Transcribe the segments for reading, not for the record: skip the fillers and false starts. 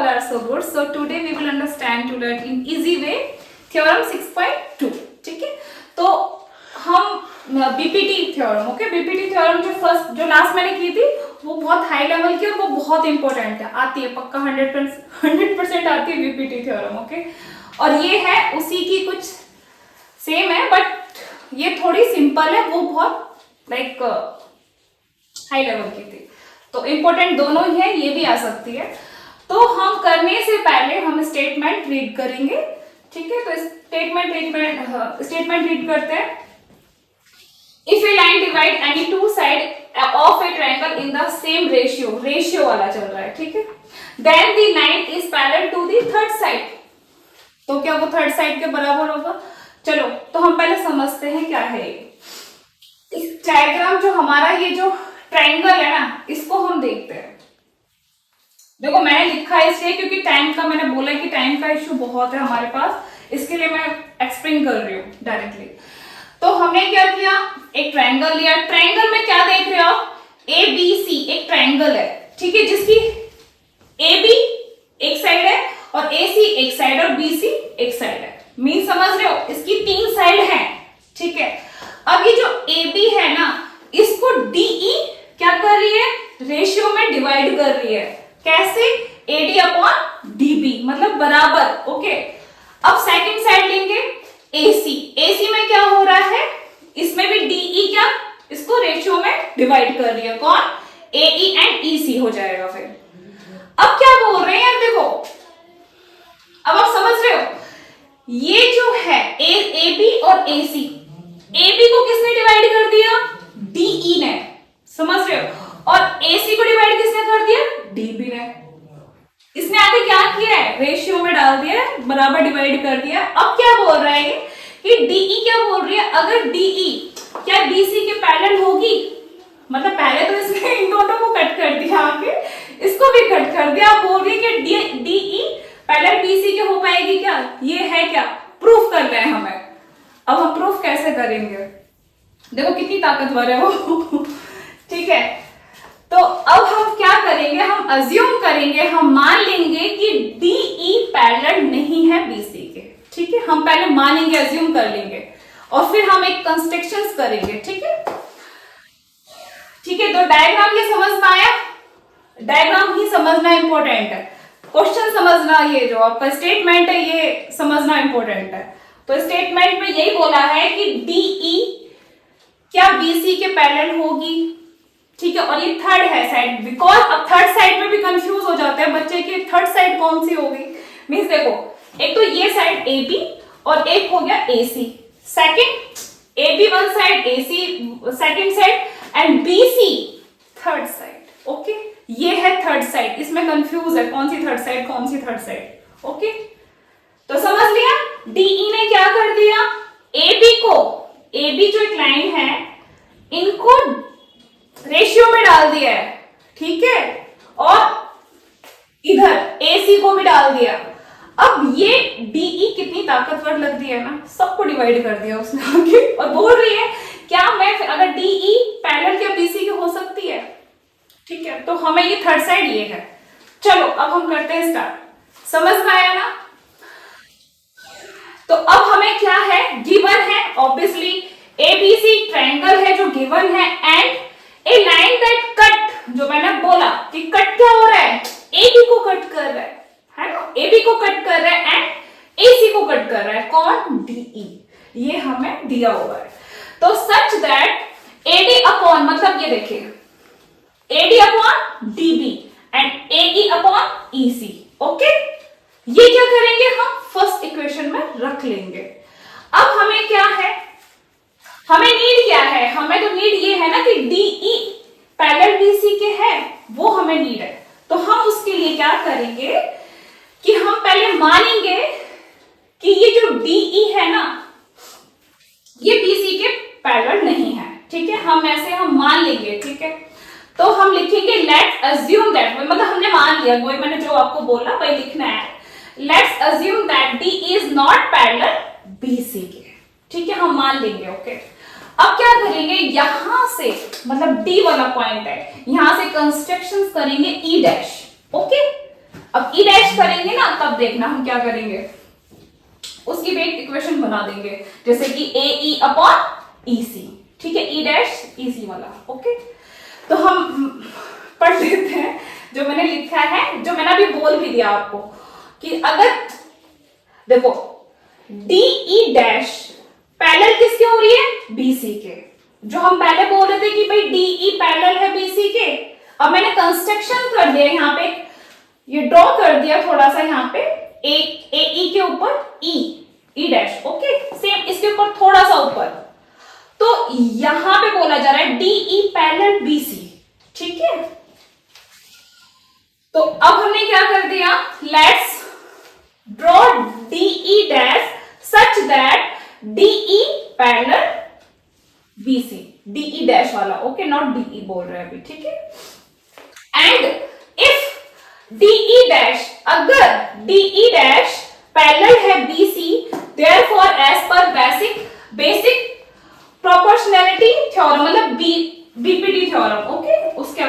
all are so good. So today we will understand to learn in easy way theorem 6.2. ठीक है, तो हम BPT theorem, okay, BPT theorem जो last मैंने की थी वो बहुत हाई लेवल की और वो बहुत इंपॉर्टेंट है, आती है पक्का 100% आती है बीपीटी थ्योरम, ओके। और ये है उसी की कुछ सेम है बट ये थोड़ी सिंपल है, वो बहुत लाइक हाई लेवल की थी, तो इंपॉर्टेंट दोनों ही है, ये भी आ सकती है। तो हम करने से पहले हम स्टेटमेंट रीड करेंगे, ठीक है। तो स्टेटमेंट रीड करते हैं। If a line divide any two side of a triangle in the same ratio वाला चल रहा है, ठीक है, then the line is parallel to the third side. तो क्या वो थर्ड साइड के बराबर होगा? चलो तो हम पहले समझते हैं क्या है इस डायग्राम। जो हमारा ये जो ट्रायंगल है ना, इसको हम देखते हैं। देखो मैंने लिखा है इसलिए क्योंकि टाइम का, मैंने बोला कि टाइम का इश्यू बहुत है हमारे पास, इसके लिए मैं एक्सप्लेन कर रही हूँ डायरेक्टली। तो हमने क्या किया, एक ट्रायंगल लिया। ट्रायंगल में क्या देख रहे हो आप? ए बी सी एक ट्रायंगल है, ठीक है, जिसकी ए बी एक साइड है और ए सी एक साइड और बी सी एक साइड है। मीन समझ रहे हो, इसकी 3 साइड है, ठीक है। अब ये जो ए बी है ना, इसको डीई क्या कर रही है? रेशियो में डिवाइड कर रही है। कैसे? एडी अपॉन डीबी, मतलब बराबर, ओके। अब सेकंड साइड लेंगे एसी। एसी में क्या हो रहा है? इसमें भी डीई क्या इसको रेशियो में डिवाइड कर रही है। कौन? एई एंड ईसी हो जाएगा फिर। अब क्या बोल रहे हैं यार, देखो अब आप समझ रहे हो, ये जो है ए बी और एसी, ए बी को किसने डिवाइड कर दिया? डीई ने, समझ रहे हो, और एसी को डिवाइड किसने कर दिया? डीबी ने। इसने आगे क्या किया है? रेशियो में डाल दिया, बराबर डिवाइड कर दिया। अब क्या बोल रहा है कि डीई क्या बोल रही है? अगर डीई क्या बीसी के पैरेलल होगी, मतलब पहले तो इसने इन दोनों को कट कर दिया, आगे इसको भी कट कर दिया। अब बोल रही है कि डीई पैरेलल बीसी के हो पाएगी क्या? ये है क्या? प्रूफ करना है हमें। अब हम प्रूफ कैसे करेंगे? देखो कितनी ताकतवर है वो ठीक है। तो अब हम क्या करेंगे, हम अज्यूम करेंगे, हम मान लेंगे कि डीई पैरेलल नहीं है बीसी के, ठीक है। हम पहले मानेंगे, अज्यूम कर लेंगे और फिर हम एक कंस्ट्रक्शंस करेंगे, ठीक है, ठीक है। तो डायग्राम ये समझ में आया? डायग्राम ही समझना इंपॉर्टेंट है, क्वेश्चन समझना, ये जो आपका स्टेटमेंट है ये समझना इंपॉर्टेंट है। तो स्टेटमेंट में यही बोला है कि डीई क्या बीसी के पैरेलल होगी, ठीक है। और ये थर्ड है साइड, बिकॉज अब थर्ड साइड में भी कंफ्यूज हो जाते हैं बच्चे की थर्ड साइड कौन सी होगी। मींस देखो, एक तो ये साइड ए बी और एक हो गया A C. Second A B one side, A C second side and B C third side, okay. ये है थर्ड साइड, इसमें कंफ्यूज है कौन सी थर्ड साइड, कौन सी थर्ड साइड, ओके। तो समझ लिया, डीई ने क्या कर दिया? ए बी को, ए बी जो एक लाइन है, इनको रेशियो में डाल दिया है, ठीक है, और इधर एसी को भी डाल दिया। अब ये डीई कितनी ताकतवर लग रही है ना, सबको डिवाइड कर दिया उसने आगे, और बोल रही है क्या मैं अगर डीई पैरेलल क्या बीसी की हो सकती है, ठीक है। तो हमें ये थर्ड साइड ये है। चलो अब हम करते हैं स्टार्ट। समझ में आया ना? तो अब हमें क्या है, गिवन है ऑब्वियसली एबीसी ट्रायंगल है जो गिवन है, and A line that cut, जो मैंने बोला कि कट क्या हो रहा है, एबी को कट कर रहा है ना, एबी को कट कर रहा है एंड एसी को कट कर रहा है। कौन? डीई। ये हमें दिया हुआ है। तो सच दैट एडी अपॉन, मतलब ये देखिए AD upon DB and AE upon EC, okay. ये क्या करेंगे हम? फर्स्ट इक्वेशन में रख लेंगे। अब हमें क्या है, हमें नीड क्या है? हमें तो नीड ये है ना कि डीई पैरेलल बीसी के है, वो हमें नीड है। तो हम उसके लिए क्या करेंगे कि हम पहले मानेंगे कि ये जो डीई है ना, ये बीसी के पैरेलल नहीं है, ठीक है। हम ऐसे हम मान लेंगे, ठीक है। तो हम लिखेंगे लेट्स अज्यूम दैट, मतलब हमने मान लिया, वही मैंने जो आपको बोला वही लिखना है। Let's assume that D is not parallel BC के, ठीक है, हम मान लेंगे, ओके। अब क्या करेंगे, यहां से मतलब डी वाला पॉइंट है, यहां से कंस्ट्रक्शंस करेंगे ई डैश, ओके। अब ई डैश करेंगे ना, तब देखना हम क्या करेंगे, उसकी भी एक इक्वेशन बना देंगे, जैसे कि ए ई अपॉन ई सी, ठीक है, ई डैश ई सी वाला। ओके, तो हम पढ़ लेते हैं जो मैंने लिखा है, जो मैंने अभी बोल भी दिया आपको, कि अगर देखो डी ई डैश पैरेलल किसके हो रही है, बीसी के, जो हम पहले बोल रहे थे कि भाई डी ई पैरेलल है बीसी के। अब मैंने कंस्ट्रक्शन कर दिया यहाँ पे, ये ड्रॉ कर दिया थोड़ा सा यहाँ पे, ए ई के ऊपर ई डैश, ओके, सेम इसके ऊपर थोड़ा सा ऊपर, तो यहां पे बोला जा रहा है डी ई पैरेलल बीसी, ठीक है। तो अब हमने क्या कर दिया, let's draw D E dash such that D E parallel BC, D E dash वाला, ओके, नॉट डी ई बोल रहे हैं अभी, ठीक है। And if D E dash, अगर डी ई डैश पैरेलल है BC, therefore as per basic proportionality theorem, मतलब बीपीटी थ्योरम, ओके, उसके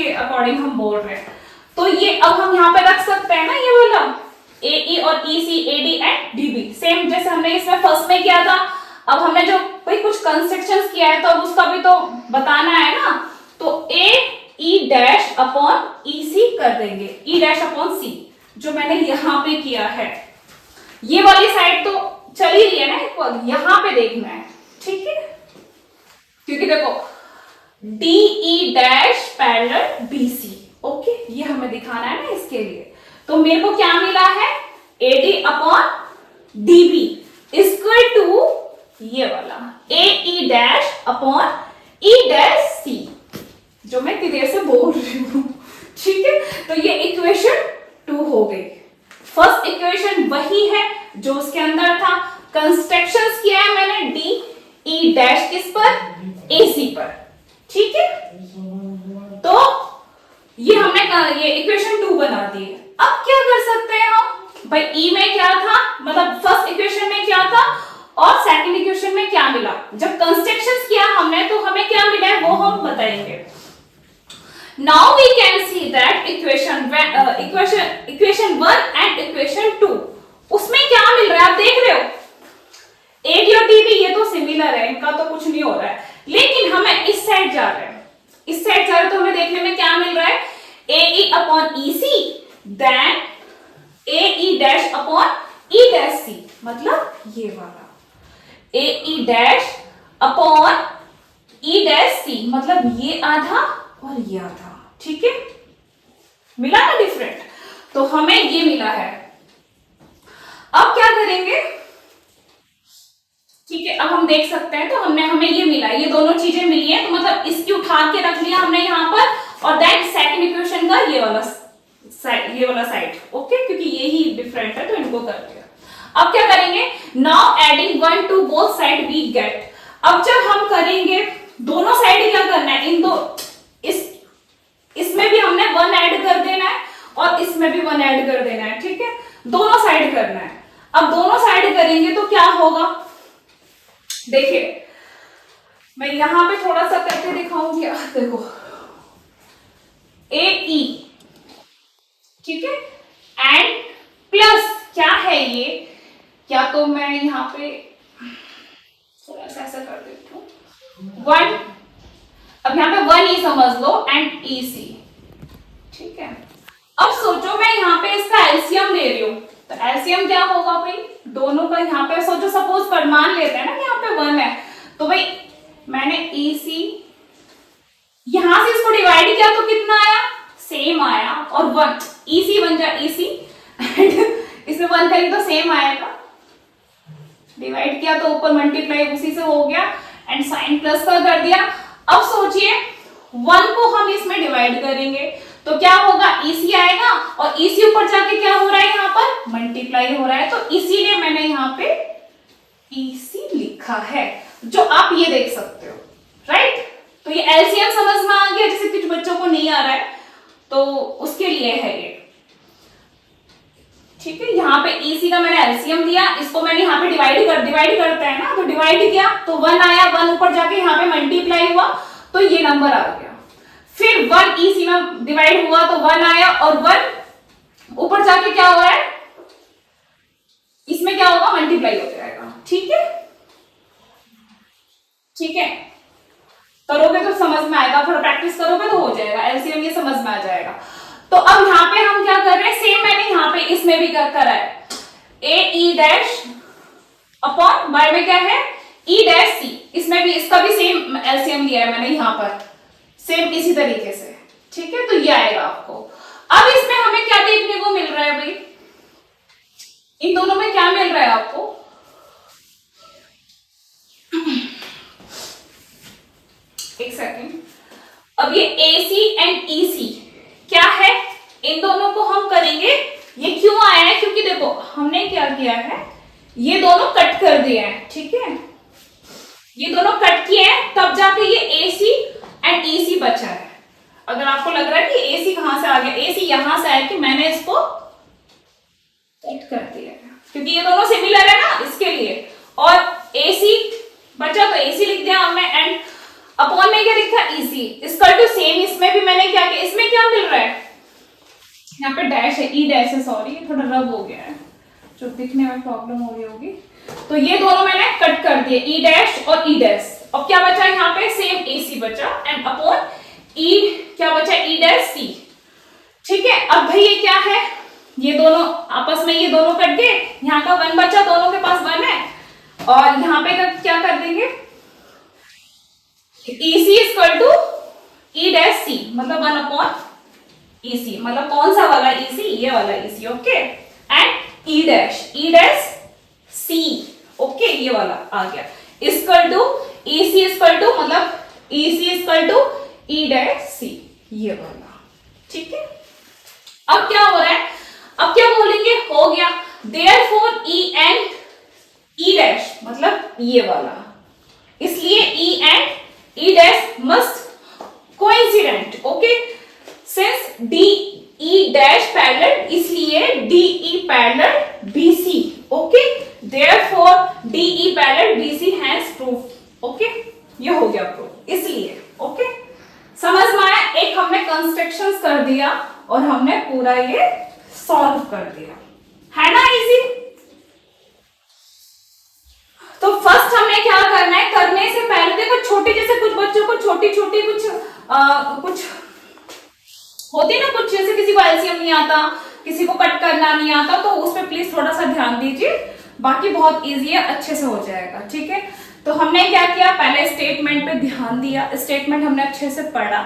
अकॉर्डिंग हम बोल रहे हैं। तो ये अब हम यहाँ पे रख सकते हैं ना, ये वाला ए ई और E C, A D and D B, same जैसे हमने इसमें फर्स्ट में किया था। अब हमने जो भाई कुछ कंस्ट्रक्शंस किया है, तो अब उसका भी तो बताना है ना, तो ए ई डैश अपॉन ई सी कर देंगे, ई डैश अपॉन सी, जो मैंने यहां पे किया है। ये वाली साइड तो चल ही रही है ना इक्वल, यहां पे देखना है, ठीक है, क्योंकि देखो D E dash parallel BC, okay, ये हमें दिखाना है ना इसके लिए। तो मेरे को क्या मिला है, AD upon DB equal to ये वाला A E dash upon E dash C, जो मैं इतनी देर से बोल रही हूं, ठीक है। तो ये इक्वेशन 2 हो गई। फर्स्ट इक्वेशन वही है जो उसके अंदर था, कंस्ट्रक्शंस किया है मैंने डी ई डैश किस पर, ए सी पर, ठीक है। तो ये हमने ये इक्वेशन 2 बना दी। अब क्या कर सकते हैं हम, भाई ई में क्या था, मतलब फर्स्ट इक्वेशन में क्या था और सेकंड इक्वेशन में क्या मिला, जब कंस्ट्रक्शंस किया हमने तो हमें क्या मिला है वो हम बताएंगे। Now we can see that equation 1 and equation 2, उसमें क्या मिल रहा है आप देख रहे हो, एडी और डीबी ये तो सिमिलर है, इनका तो कुछ नहीं हो रहा है, लेकिन हमें इस साइड जा रहे हैं, इस साइड जा रहे हैं, तो हमें देखने में क्या मिल रहा है, A E upon E C then A E dash upon E dash C, मतलब ये वाला A E dash upon E dash C, मतलब ये आधा और ये आधा, ठीक है, मिला ना डिफरेंट, तो हमें ये मिला है। अब क्या करेंगे, ठीक है, अब हम देख सकते हैं, तो हमें ये मिला, ये दोनों चीजें मिली है, तो मतलब इसकी उठा के रख लिया हमने यहाँ पर, और देन सेकंड इक्वेशन का ये वाला साइड, ओके, क्योंकि ये ही डिफरेंट है तो इनको कर दिया। अब क्या करेंगे, now adding 1 to both side we get, अब जब हम करेंगे दोनों साइड क्या करना है, इन दो इसमें भी हमने 1 ऐड कर देना है और इसमें भी 1 ऐड कर देना है, ठीक है, दोनों साइड करना है। अब दोनों साइड करेंगे तो क्या होगा, देखिए मैं यहां पे थोड़ा सा करके दिखाऊंगी, देखो ए ई, ठीक है, एंड प्लस क्या है ये, क्या तो मैं यहां पे थोड़ा सा ऐसा कर देती हूँ 1, अब यहाँ पे 1 ई समझ लो एंड ई सी, ठीक है। अब सोचो मैं यहाँ पे इसका एलसीएम ले रही हूँ, तो एलसीएम क्या होगा भाई, दोनों का यहाँ पे सोचो, सपोज पर मान लेते हैं ना कि यहाँ पे 1 है, तो भाई मैंने ई सी यहां से इसको डिवाइड किया तो कितना आया, सेम आया, और 1 ई सी बन जाए ई सी, इसमें 1 करेंगे तो सेम आएगा, डिवाइड किया तो ऊपर मल्टीप्लाई उसी से हो गया, एंड साइन प्लस का कर दिया। अब सोचिए 1 को हम इसमें डिवाइड करेंगे तो क्या होगा, EC आएगा, और EC ऊपर जाके क्या हो रहा है, यहाँ पर मल्टीप्लाई हो रहा है, तो इसीलिए मैंने यहाँ पे EC लिखा है, जो आप ये देख सकते हो, राइट। तो ये एलसीएम समझ में आ गया, जैसे कुछ बच्चों को नहीं आ रहा है तो उसके लिए है ये, ठीक है। यहाँ पे EC का मैंने एलसीएम दिया, इसको मैंने यहाँ पे डिवाइड करते हैं ना, तो डिवाइड किया तो 1 आया, 1 ऊपर जाके यहाँ पे मल्टीप्लाई हुआ तो ये नंबर आ गया, फिर 1 EC में डिवाइड हुआ तो 1 आया, और 1 मल्टीप्लाई हो जाएगा। ठीक है, ठीक है, करोगे तो समझ में आएगा, थोड़ा प्रैक्टिस करोगे तो हो जाएगा, एलसीएम ये समझ में आ जाएगा। तो अब यहाँ पे हम क्या कर रहे हैं, सेम मैंने यहाँ पे इसमें भी क्या करा है, A E dash upon bye में क्या है ई डैश सी, इसमें भी इसका भी सेम एलसीएम लिया है मैंने यहाँ पर, सेम इसी तरीके से। ठीक है, तो ये आएगा आपको। अब इसमें हमें क्या देखने को मिल रहा है भाई, इन दोनों में क्या मिल रहा है आपको, एक सेकेंड, अब ये AC एंड EC क्या है, इन दोनों को हम करेंगे, ये क्यों आया है, क्योंकि देखो हमने क्या किया है, ये दोनों कट कर दिए हैं। ठीक है, ये दोनों कट किए हैं, तब जाके ये AC एंड EC बचा है। अगर आपको लग रहा है कि AC कहां से आ गया, AC यहां से आया कि मैंने इसको कट कर दिया है, क्योंकि ये दोनों सिमिलर है ना, इसके लिए। और AC बचा तो AC लिख दिया हमने, एंड अपॉन में क्या लिखा EC इसका टू सेम, इसमें भी मैंने क्या किया, इसमें क्या मिल रहा है, यहाँ पे डैश है, ई डैश है, सॉरी थोड़ा रब हो गया है, जो दिखने में प्रॉब्लम हो रही होगी। तो ये दोनों मैंने कट कर दिए, ई डैश और ई डैश। अब क्या बचा यहाँ पे, सेम AC बचा, एंड अपॉन ई क्या बचा, ई डैश सी। ठीक है, अब भाई ये क्या है, ये दोनों आपस में ये दोनों कट गए, यहाँ का 1 बचा, दोनों के पास 1 है, और यहाँ पे क्या कर देंगे, EC equal to E dash C, मतलब 1 अपॉन EC, मतलब कौन सा वाला EC, ये वाला EC। Okay, and E dash C, okay ये वाला आ गया, equal to EC equal to मतलब EC equal to E dash C, ये वाला। ठीक है, अब क्या हो रहा है, अब क्या बोलेंगे, हो गया, therefore E and E dash मतलब ये वाला, इसलिए E and E dash must coincident. Okay, since DE dash parallel, इसलिए DE parallel BC। Okay, therefore DE parallel BC has proof. Okay, ये हो गया प्रूफ, इसलिए। ओके, समझ में आया, एक हमने कंस्ट्रक्शंस कर दिया और हमने पूरा ये सॉल्व कर दिया, है ना इजी। तो फर्स्ट हमने क्या करना है, करने से पहले देखो छोटे, जैसे कुछ बच्चों को छोटी छोटी कुछ होती ना, कुछ जैसे किसी को एलसीएम नहीं आता, किसी को कट करना नहीं आता, तो उस पर प्लीज थोड़ा सा ध्यान दीजिए, बाकी बहुत इजी है, अच्छे से हो जाएगा। ठीक है, तो हमने क्या किया, पहले स्टेटमेंट पे ध्यान दिया, स्टेटमेंट हमने अच्छे से पढ़ा।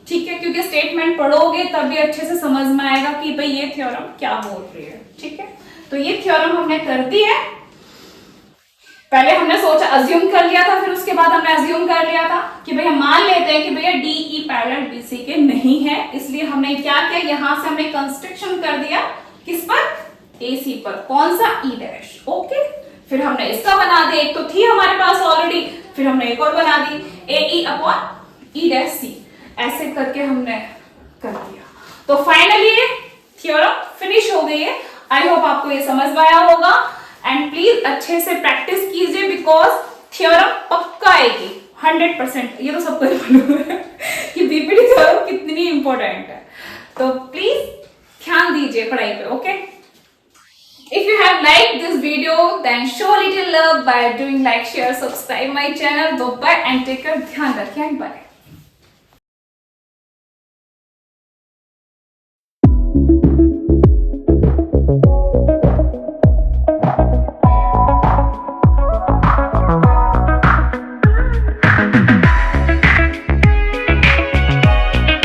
ठीक है, क्योंकि स्टेटमेंट पढ़ोगे तभी अच्छे से समझ में आएगा कि भाई ये थ्योरम क्या बोल रही है। ठीक है, तो ये थ्योरम हमने कर दी है, पहले हमने सोचा अज्यूम कर लिया था, फिर उसके बाद हमने अज्यूम कर लिया था कि भैया मान लेते हैं कि भैया DE पैरेलल BC के नहीं है, इसलिए हमने क्या किया, यहां से हमने कंस्ट्रक्शन कर दिया, किस पर, AC पर, कौन सा, E डैश। ओके, फिर हमने इसका बना दिया, एक तो थी हमारे पास ऑलरेडी, फिर हमने एक और बना दी, AE upon E dash C, ऐसे करके हमने कर दिया। तो फाइनली ये थ्योरम फिनिश हो गई है। आई होप आपको ये समझ में आया होगा, एंड प्लीज अच्छे से प्रैक्टिस कीजिए, बिकॉज थ्योरम पक्का आएगी 100%। ये तो सबको मालूम है कि बीपीटी थ्योरम कितनी इंपॉर्टेंट है, तो प्लीज ध्यान दीजिए पढ़ाई पे। Okay, if you have like this video then show little love by doing like, share, subscribe my channel. Bye and take care, ध्यान रखिए एंड बाय।